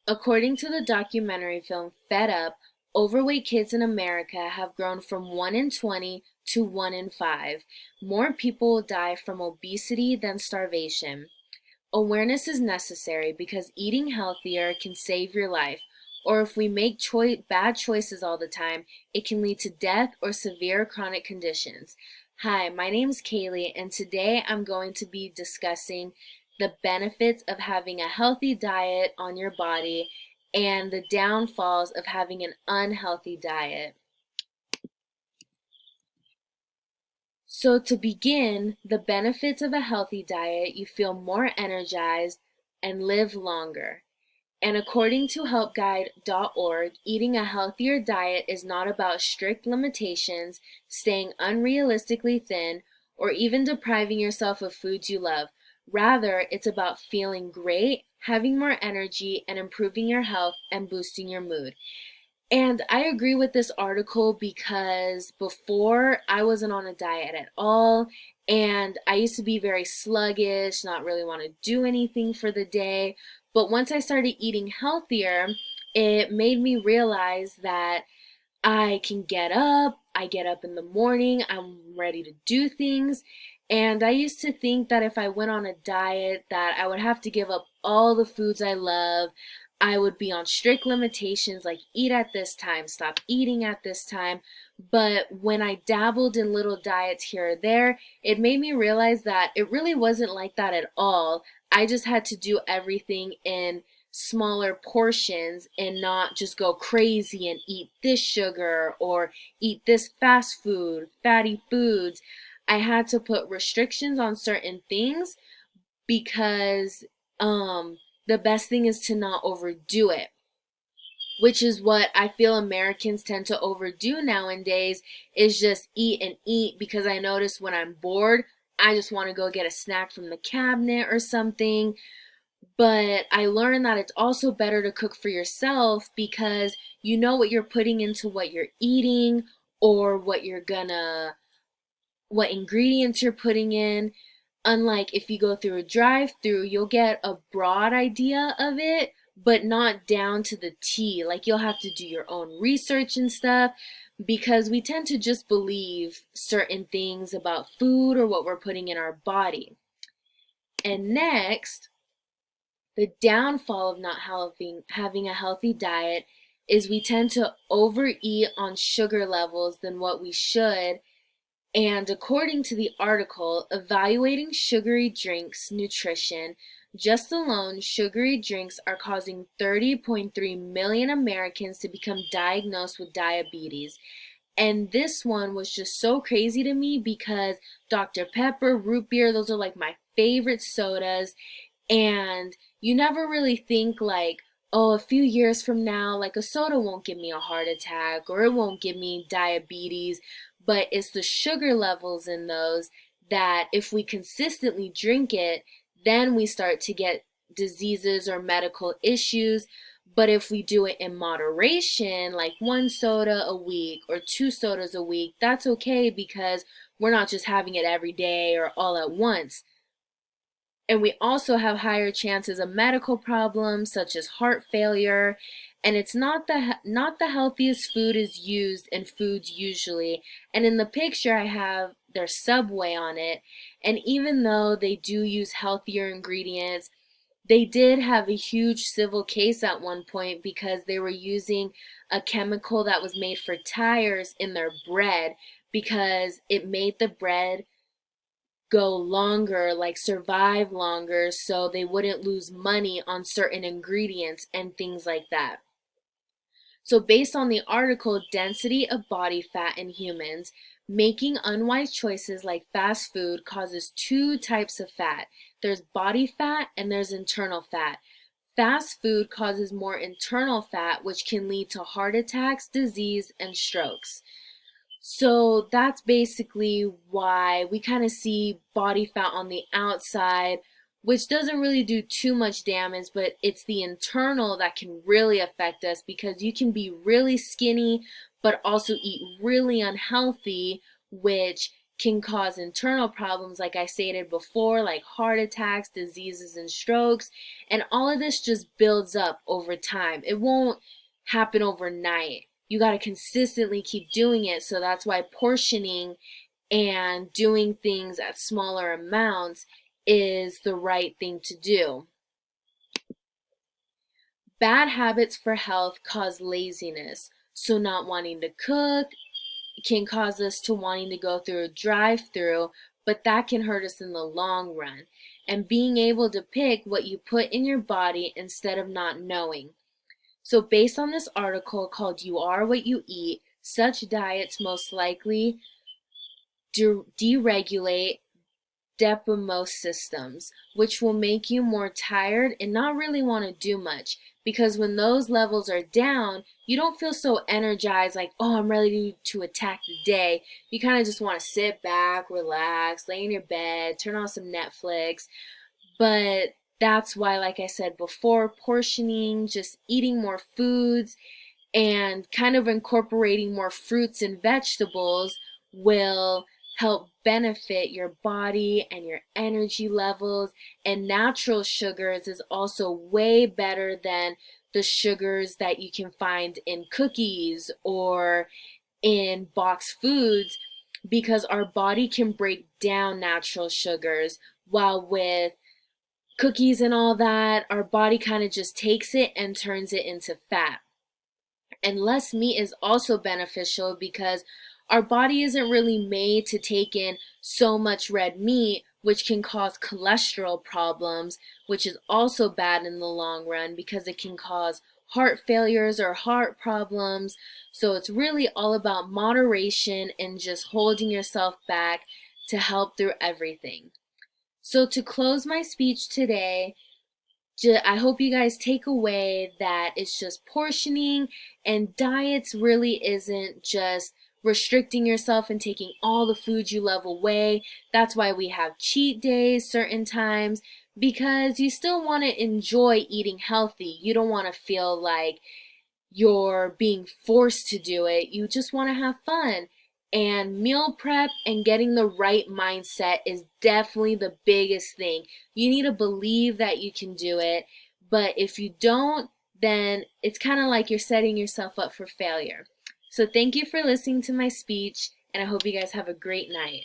According to the documentary film Fed Up, overweight kids in America have grown from 1 in 20 to 1 in 5. More people will die from obesity than starvation. Awareness is necessary because eating healthier can save your life, or if we make bad choices all the time, it can lead to death or severe chronic conditions. Hi, my name is Kaylee, and today I'm going to be discussing the benefits of having a healthy diet on your body and the downfalls of having an unhealthy diet. So, to begin, the benefits of a healthy diet, you feel more energized and live longer. And according to helpguide.org, eating a healthier diet is not about strict limitations, staying unrealistically thin, or even depriving yourself of foods you love. Rather, it's about feeling great, having more energy, and improving your health and boosting your mood. And I agree with this article because before I wasn't on a diet at all, and I used to be very sluggish, not really want to do anything for the day. But once I started eating healthier, it made me realize that I get up in the morning, I'm ready to do things. And I used to think that if I went on a diet that I would have to give up all the foods I love. I would be on strict limitations like eat at this time, stop eating at this time. But when I dabbled in little diets here or there, it made me realize that it really wasn't like that at all. I just had to do everything in smaller portions and not just go crazy and eat this sugar or eat this fast food, fatty foods. I had to put restrictions on certain things because the best thing is to not overdo it, which is what I feel Americans tend to overdo nowadays is just eat and eat because I notice when I'm bored, I just want to go get a snack from the cabinet or something. But I learned that it's also better to cook for yourself because you know what you're putting into what you're eating or what ingredients you're putting in. Unlike if you go through a drive-through, you'll get a broad idea of it, but not down to the T. Like you'll have to do your own research and stuff because we tend to just believe certain things about food or what we're putting in our body. And next, the downfall of not having a healthy diet is we tend to overeat on sugar levels than what we should. And according to the article, Evaluating Sugary Drinks Nutrition, just alone, sugary drinks are causing 30.3 million Americans to become diagnosed with diabetes. And this one was just so crazy to me because Dr. Pepper, root beer, those are like my favorite sodas. And you never really think like, oh, a few years from now, like a soda won't give me a heart attack or it won't give me diabetes, but it's the sugar levels in those that if we consistently drink it, then we start to get diseases or medical issues. But if we do it in moderation, like one soda a week or two sodas a week, that's okay because we're not just having it every day or all at once. And we also have higher chances of medical problems such as heart failure. And it's not the healthiest food is used in foods usually. And in the picture I have their Subway on it. And even though they do use healthier ingredients, they did have a huge civil case at one point because they were using a chemical that was made for tires in their bread because it made the bread go longer, like survive longer, so they wouldn't lose money on certain ingredients and things like that. So, based on the article, Density of Body Fat in Humans, making unwise choices like fast food causes two types of fat. There's body fat and there's internal fat. Fast food causes more internal fat, which can lead to heart attacks, disease, and strokes. So that's basically why we kind of see body fat on the outside, which doesn't really do too much damage, but it's the internal that can really affect us because you can be really skinny, but also eat really unhealthy, which can cause internal problems, like I stated before, like heart attacks, diseases, and strokes. And all of this just builds up over time. It won't happen overnight. You got to consistently keep doing it. So that's why portioning and doing things at smaller amounts is the right thing to do. Bad habits for health cause laziness. So not wanting to cook can cause us to wanting to go through a drive-through, but that can hurt us in the long run. And being able to pick what you put in your body instead of not knowing. So based on this article called You Are What You Eat, such diets most likely deregulate dopamine systems, which will make you more tired and not really want to do much. Because when those levels are down, you don't feel so energized, like, oh, I'm ready to attack the day. You kind of just want to sit back, relax, lay in your bed, turn on some Netflix. But that's why, like I said before, portioning, just eating more foods, and kind of incorporating more fruits and vegetables will help benefit your body and your energy levels. And natural sugars is also way better than the sugars that you can find in cookies or in boxed foods, because our body can break down natural sugars, while with cookies and all that, our body kind of just takes it and turns it into fat. And less meat is also beneficial because our body isn't really made to take in so much red meat, which can cause cholesterol problems, which is also bad in the long run because it can cause heart failures or heart problems. So it's really all about moderation and just holding yourself back to help through everything. So to close my speech today, I hope you guys take away that it's just portioning, and diets really isn't just restricting yourself and taking all the food you love away. That's why we have cheat days certain times, because you still want to enjoy eating healthy. You don't want to feel like you're being forced to do it. You just want to have fun. And meal prep and getting the right mindset is definitely the biggest thing. You need to believe that you can do it, but if you don't, then it's kind of like you're setting yourself up for failure. So thank you for listening to my speech, and I hope you guys have a great night.